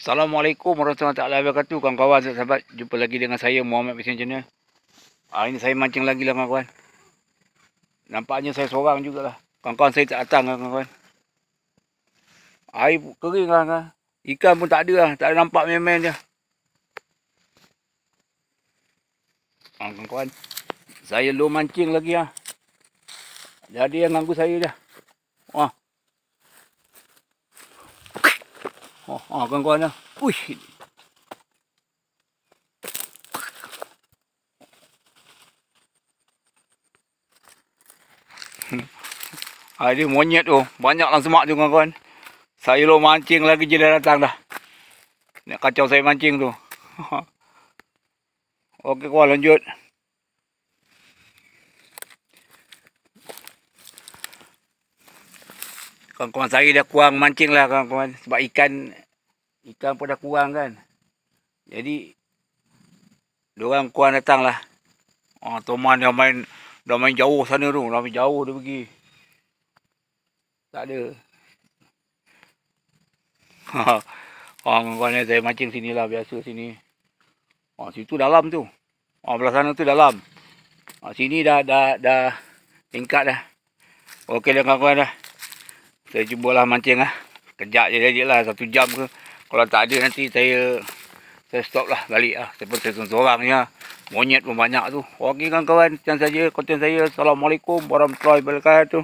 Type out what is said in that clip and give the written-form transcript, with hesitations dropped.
Assalamualaikum warahmatullahi wabarakatuh. Kawan-kawan, sahabat, jumpa lagi dengan saya Muhammad Fishing Channel. Hari ni saya mancing lagi lah kawan-kawan. Nampaknya saya seorang jugalah. Kawan-kawan saya tak datang lah kawan-kawan. Air kering lah kan. Ikan pun tak ada lah. Tak ada nampak main-main je. Kawan-kawan, saya belum mancing lagi lah. Jadi yang ganggu saya je. Wah. Kawan-kawan lah. Uish. Ada monyet tu. Banyaklah semak tu kawan-kawan. Saya belum mancing lagi je dah datang dah. Nak kacau saya mancing tu. Okey kawan, lanjut. Kawan-kawan saya dah kurang mancing lah kawan-kawan. Sebab ikan pun dah kurang kan. Jadi diorang kurang datang lah. Toman dah main jauh sana tu. Dah main jauh dia pergi. Tak ada. Kawan-kawan saya mancing sini lah. Biasa sini. Situ dalam tu. Belah sana tu dalam. Sini dah tingkat dah. Okey dah kawan-kawan dah. Saya cubalah mancing lah. Kejap je jadi lah. 1 jam ke. Kalau tak ada nanti saya stop lah balik lah. Saya seorang je lah. Monyet pun banyak tu. Okey kawan-kawan. Sekian saja konten saya. Assalamualaikum warahmatullahi wabarakatuh.